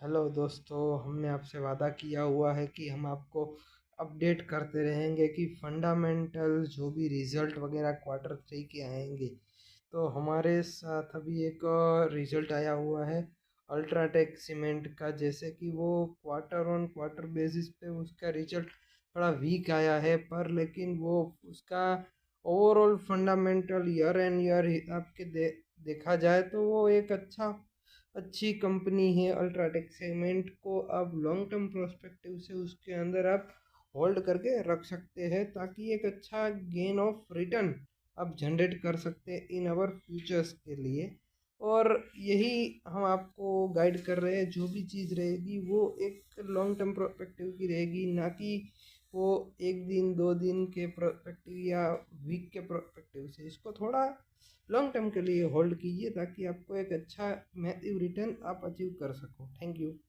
Hello दोस्तों, हमने आपसे वादा किया हुआ है कि हम आपको अपडेट करते रहेंगे कि फंडामेंटल जो भी रिज़ल्ट वगैरह क्वार्टर थ्री के आएंगे। तो हमारे साथ अभी एक रिज़ल्ट आया हुआ है अल्ट्राटेक सीमेंट का। जैसे कि वो क्वार्टर ऑन क्वार्टर बेसिस पे उसका रिज़ल्ट थोड़ा वीक आया है, पर लेकिन वो उसका overall fundamental year and year आपके देखा जाए तो वो एक अच्छी कंपनी है। अल्ट्राटेक सीमेंट को आप लॉन्ग टर्म प्रोस्पेक्टिव से उसके अंदर आप होल्ड करके रख सकते हैं, ताकि एक अच्छा गेन ऑफ रिटर्न आप जनरेट कर सकते हैं इन आवर फ्यूचर्स के लिए। और यही हम आपको गाइड कर रहे हैं, जो भी चीज़ रहेगी वो एक लॉन्ग टर्म प्रोस्पेक्टिव की रहेगी, ना कि वो एक दिन दो दिन के प्रोस्पेक्टिव या वीक के प्रोस्पेक्टिव से। इसको थोड़ा लॉन्ग टर्म के लिए होल्ड कीजिए, ताकि आपको एक अच्छा मैसिव रिटर्न आप अचीव कर सको। Thank you.